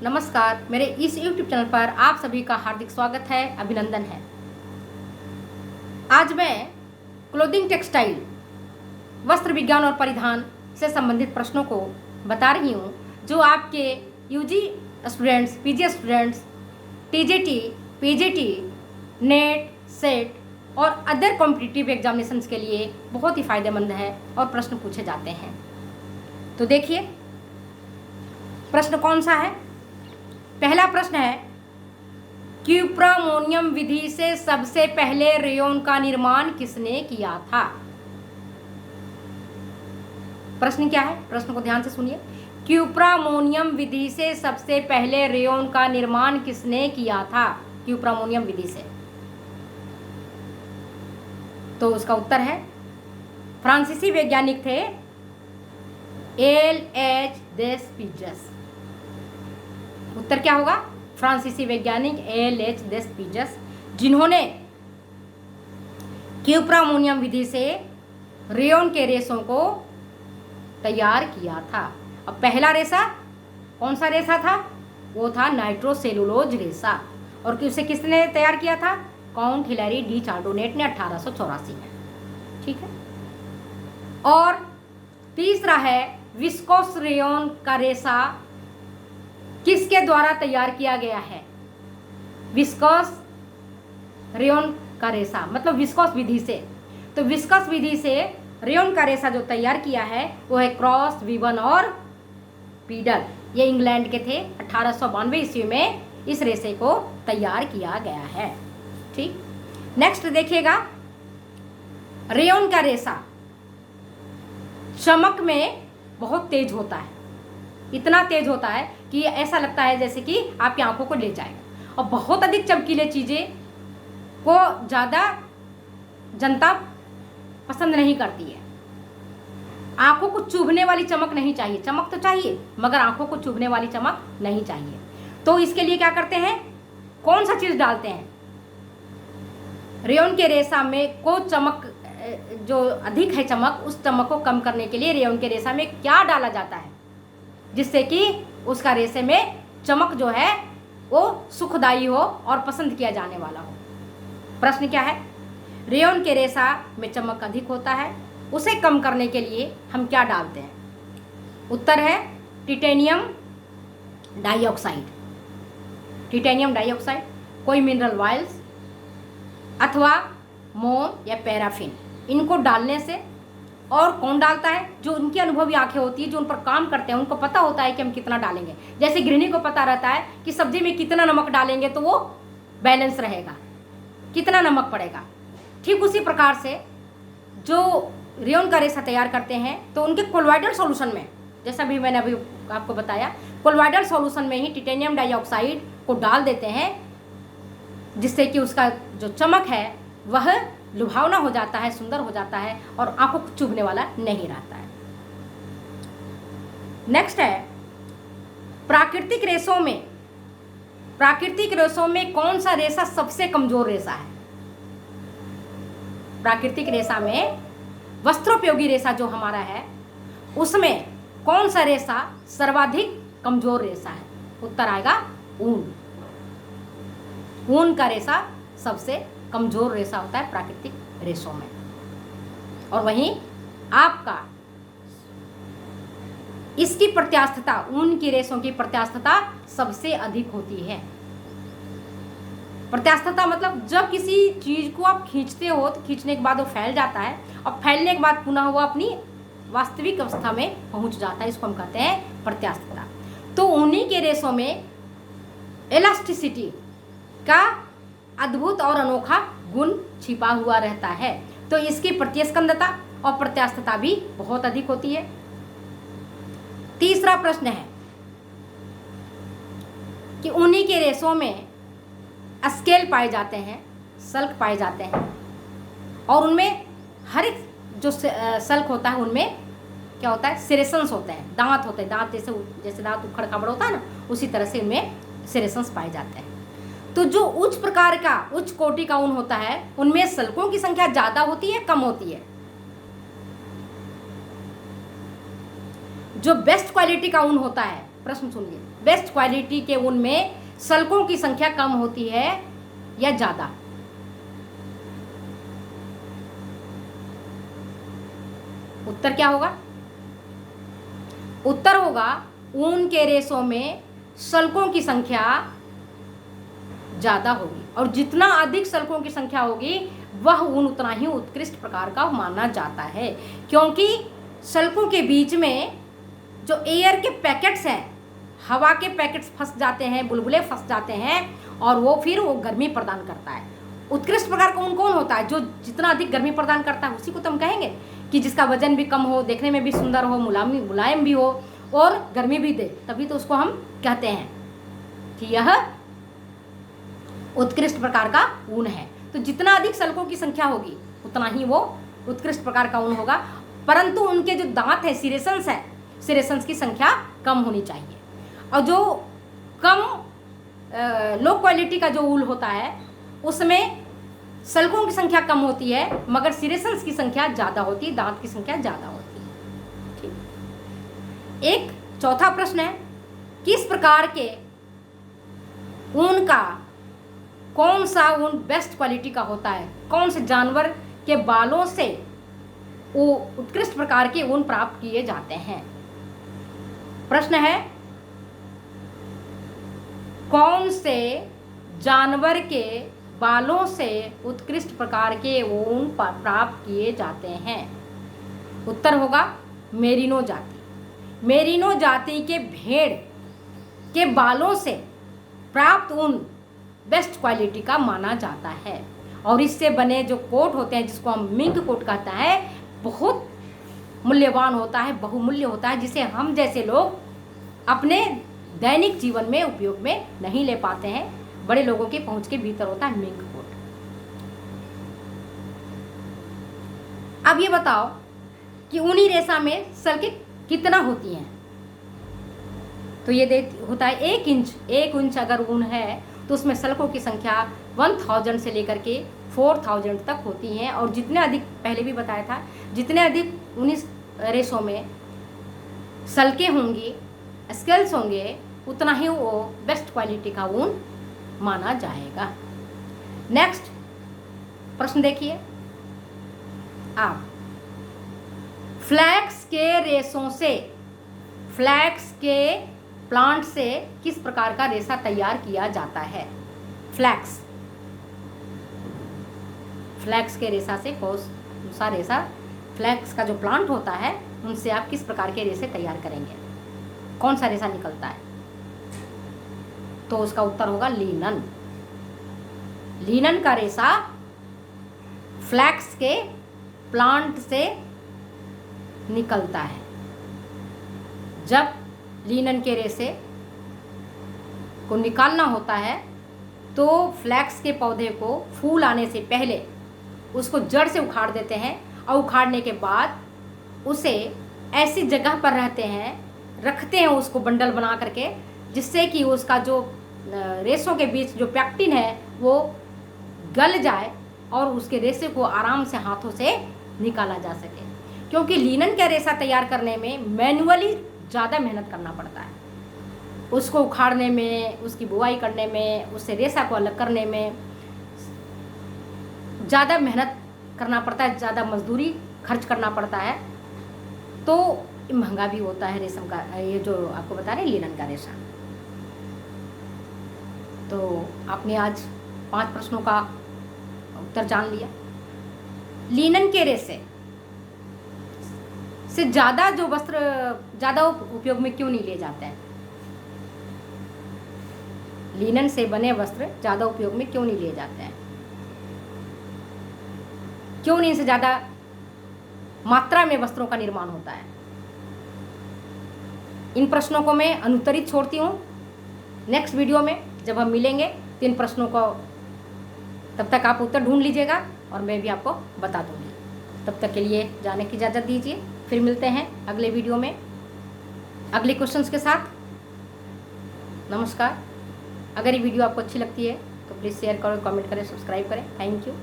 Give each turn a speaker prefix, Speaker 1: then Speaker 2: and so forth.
Speaker 1: नमस्कार, मेरे इस YouTube चैनल पर आप सभी का हार्दिक स्वागत है, अभिनंदन है। आज मैं क्लोथिंग टेक्सटाइल वस्त्र विज्ञान और परिधान से संबंधित प्रश्नों को बता रही हूँ, जो आपके UG students, PG students, TGT, PGT, NET, SET और अदर कॉम्पिटिटिव एग्जामिनेशंस के लिए बहुत ही फायदेमंद है और प्रश्न पूछे जाते हैं। तो देखिए प्रश्न कौन सा है। पहला प्रश्न है, क्यूप्रामोनियम विधि से सबसे पहले रेयॉन का निर्माण किसने किया था। प्रश्न क्या है, प्रश्न को ध्यान से सुनिए। क्यूप्रामोनियम विधि से सबसे पहले रेयॉन का निर्माण किसने किया था। क्यूप्रामोनियम विधि से, तो उसका उत्तर है फ्रांसीसी वैज्ञानिक थे एल.एच. डेस पिजस। उत्तर क्या होगा, फ्रांसीसी वैज्ञानिक एल.एच. डेस पिजस, जिन्होंने क्यूप्रामोनियम विधि से रेयॉन के रेशों को तैयार किया था। अब पहला रेशा कौन सा रेशा था, वो था नाइट्रोसेलुलोज रेशा, और उसे किसने तैयार किया था, काउंट हिलरी डी चार्डोनेट ने 1884 में। ठीक है। और तीसरा है, विस्कोस रेयॉन का रेशा किसके द्वारा तैयार किया गया है। विस्कोस रेयॉन का रेशा मतलब विस्कोस विधि से, तो विस्कोस विधि से रेयॉन का रेशा जो तैयार किया है वो है क्रॉस, वीवन और पीडल। ये इंग्लैंड के थे। 1892 ईस्वी में इस रेशे को तैयार किया गया है। ठीक। नेक्स्ट देखिएगा, रेयॉन का रेशा चमक में बहुत तेज होता है, इतना तेज होता है कि ऐसा लगता है जैसे कि आपकी आंखों को ले जाएगा। और बहुत अधिक चमकीले चीज़ें को ज़्यादा जनता पसंद नहीं करती है। आंखों को चुभने वाली चमक नहीं चाहिए, चमक तो चाहिए मगर आंखों को चुभने वाली चमक नहीं चाहिए। तो इसके लिए क्या करते हैं, कौन सा चीज़ डालते हैं, रेयॉन के रेशा में को चमक जो अधिक है चमक, उस चमक को कम करने के लिए रेयॉन के रेशा में क्या डाला जाता है, जिससे कि उसका रेशे में चमक जो है वो सुखदायी हो और पसंद किया जाने वाला हो। प्रश्न क्या है, रेयॉन के रेशा में चमक अधिक होता है, उसे कम करने के लिए हम क्या डालते हैं। उत्तर है टिटेनियम डाइऑक्साइड। टिटेनियम डाइऑक्साइड, कोई मिनरल ऑयल्स अथवा मोम या पैराफिन, इनको डालने से। और कौन डालता है, जो उनकी अनुभवी आंखें होती है, जो उन पर काम करते हैं, उनको पता होता है कि हम कितना डालेंगे। जैसे गृहिणी को पता रहता है कि सब्जी में कितना नमक डालेंगे तो वो बैलेंस रहेगा, कितना नमक पड़ेगा। ठीक उसी प्रकार से जो रेयॉन का रेशा तैयार करते हैं, तो उनके कोलोइडल सॉल्यूशन में, जैसा भी मैंने अभी आपको बताया, कोलोइडल सॉल्यूशन में ही टिटेनियम डाइऑक्साइड को डाल देते हैं, जिससे कि उसका जो चमक है वह लुभावना हो जाता है, सुंदर हो जाता है और आंखों को चुभने वाला नहीं रहता है। नेक्स्ट है, प्राकृतिक रेशों में कौन सा रेशा सबसे कमजोर रेशा है। प्राकृतिक रेशा में वस्त्रोपयोगी रेशा जो हमारा है, उसमें कौन सा रेशा सर्वाधिक कमजोर रेशा है। उत्तर आएगा ऊन। ऊन का रेशा सबसे कमजोर रेशा होता है प्राकृतिक रेशों में। और वहीं आपका इसकी प्रत्यास्थता, ऊन की रेशों की प्रत्यास्थता सबसे अधिक होती है। प्रत्यास्थता मतलब जब किसी चीज को आप खींचते हो तो खींचने के बाद वो फैल जाता है, और फैलने के बाद पुनः वो अपनी वास्तविक अवस्था में पहुंच जाता है, इसको हम कहते हैं प्रत्यास्थता। तो उन्हीं के रेशों में इलास्टिसिटी का अद्भुत और अनोखा गुण छिपा हुआ रहता है, तो इसकी प्रतिस्कंदता और प्रत्यास्थता भी बहुत अधिक होती है। तीसरा प्रश्न है कि उन्हीं के रेशों में स्केल पाए जाते हैं, सल्क पाए जाते हैं, और उनमें हर एक जो सल्क होता है उनमें क्या होता है, सेरेशंस होते हैं, दांत होते हैं। दांत जैसे दांत उखड़ खाबड़ होता है ना, उसी तरह से इनमें सेरेशंस पाए जाते हैं। तो जो उच्च प्रकार का, उच्च कोटि का ऊन होता है, उनमें सल्कों की संख्या ज्यादा होती है, कम होती है। जो बेस्ट क्वालिटी का ऊन होता है प्रश्न सुनिए, बेस्ट क्वालिटी के ऊन में सल्कों की संख्या कम होती है या ज्यादा? उत्तर क्या होगा? उत्तर होगा ऊन के रेशों में सल्कों की संख्या ज्यादा होगी, और जितना अधिक सल्कों की संख्या होगी वह ऊन उतना ही उत्कृष्ट प्रकार का माना जाता है, क्योंकि सल्कों के बीच में जो एयर के पैकेट्स हैं, हवा के पैकेट्स फंस जाते हैं, बुलबुले फंस जाते हैं, और वो फिर वो गर्मी प्रदान करता है। उत्कृष्ट प्रकार का ऊन कौन होता है? जो जितना अधिक गर्मी प्रदान करता है उसी को तो हम कहेंगे कि जिसका वजन भी कम हो, देखने में भी सुंदर हो, मुलायम भी हो और गर्मी भी दे, तभी तो उसको हम कहते हैं कि यह उत्कृष्ट प्रकार का ऊन है। तो जितना अधिक सल्कों की संख्या होगी उतना ही वो उत्कृष्ट प्रकार का ऊन होगा, परंतु उनके जो दांत है, सिरेशंस है, सिरेशंस की संख्या कम होनी चाहिए। और जो कम लो क्वालिटी का जो ऊल होता है उसमें सल्कों की संख्या कम होती है मगर सिरेशंस की संख्या ज़्यादा होती है, दांत की संख्या ज़्यादा होती है। ठीक। एक चौथा प्रश्न है, किस प्रकार के ऊन का कौन सा ऊन बेस्ट क्वालिटी का होता है? कौन से जानवर के बालों से वो उत्कृष्ट प्रकार के ऊन प्राप्त किए जाते हैं? प्रश्न है, कौन से जानवर के बालों से उत्कृष्ट प्रकार के ऊन प्राप्त किए जाते हैं? उत्तर होगा मेरिनो जाति। मेरिनो जाति के भेड़ के बालों से प्राप्त ऊन बेस्ट क्वालिटी का माना जाता है, और इससे बने जो कोट होते हैं जिसको हम मिंक कोट कहता है, बहुत मूल्यवान होता है, बहुमूल्य होता है, जिसे हम जैसे लोग अपने दैनिक जीवन में उपयोग में नहीं ले पाते हैं। बड़े लोगों के पहुंच के भीतर होता है मिंक कोट। अब ये बताओ कि ऊनी रेशा में सल्कें कितना होती हैं? तो ये होता है 1 इंच। 1 इंच अगर ऊन है तो उसमें सल्कों की संख्या 1000 से लेकर के 4000 तक होती हैं, और जितने अधिक, पहले भी बताया था, जितने अधिक ऊनी रेशों में सल्कें होंगी, स्केल्स होंगे, उतना ही वो बेस्ट क्वालिटी का ऊन माना जाएगा। नेक्स्ट प्रश्न देखिए आप, फ्लैक्स के रेशों से, फ्लैक्स के प्लांट से किस प्रकार का रेशा तैयार किया जाता है? फ्लैक्स, फ्लैक्स के रेशा से कौन सा रेशा, फ्लैक्स का जो प्लांट होता है उनसे आप किस प्रकार के रेशे तैयार करेंगे? कौन सा रेशा निकलता है? तो उसका उत्तर होगा लिनन। लिनन का रेशा फ्लैक्स के प्लांट से निकलता है। जब लिनन के रेशे को निकालना होता है तो फ्लैक्स के पौधे को फूल आने से पहले उसको जड़ से उखाड़ देते हैं, और उखाड़ने के बाद उसे ऐसी जगह पर रखते हैं उसको बंडल बना करके, जिससे कि उसका जो रेशों के बीच जो पैक्टिन है वो गल जाए और उसके रेशे को आराम से हाथों से निकाला जा सके। क्योंकि लिनन का रेशा तैयार करने में मैनुअली ज़्यादा मेहनत करना पड़ता है, उसको उखाड़ने में, उसकी बुवाई करने में, उससे रेशा को अलग करने में ज़्यादा मेहनत करना पड़ता है, ज़्यादा मजदूरी खर्च करना पड़ता है, तो महंगा भी होता है रेशम का, ये जो आपको बता रहे हैं लिनन का रेशा। तो आपने आज 5 प्रश्नों का उत्तर जान लिया। लिनन के रेशे से ज़्यादा जो वस्त्र ज़्यादा उपयोग में क्यों नहीं लिए जाते हैं? लिनन से बने वस्त्र ज़्यादा उपयोग में क्यों नहीं लिए जाते हैं? क्यों नहीं इनसे ज़्यादा मात्रा में वस्त्रों का निर्माण होता है? इन प्रश्नों को मैं अनुत्तरित छोड़ती हूँ। नेक्स्ट वीडियो में जब हम मिलेंगे तो इन प्रश्नों को, तब तक आप उत्तर ढूंढ लीजिएगा और मैं भी आपको बता दूंगी। तब तक के लिए जाने की इजाज़त दीजिए। फिर मिलते हैं अगले वीडियो में अगले क्वेश्चंस के साथ। नमस्कार। अगर ये वीडियो आपको अच्छी लगती है तो प्लीज़ शेयर करें, कमेंट करें, सब्सक्राइब करें। Thank you.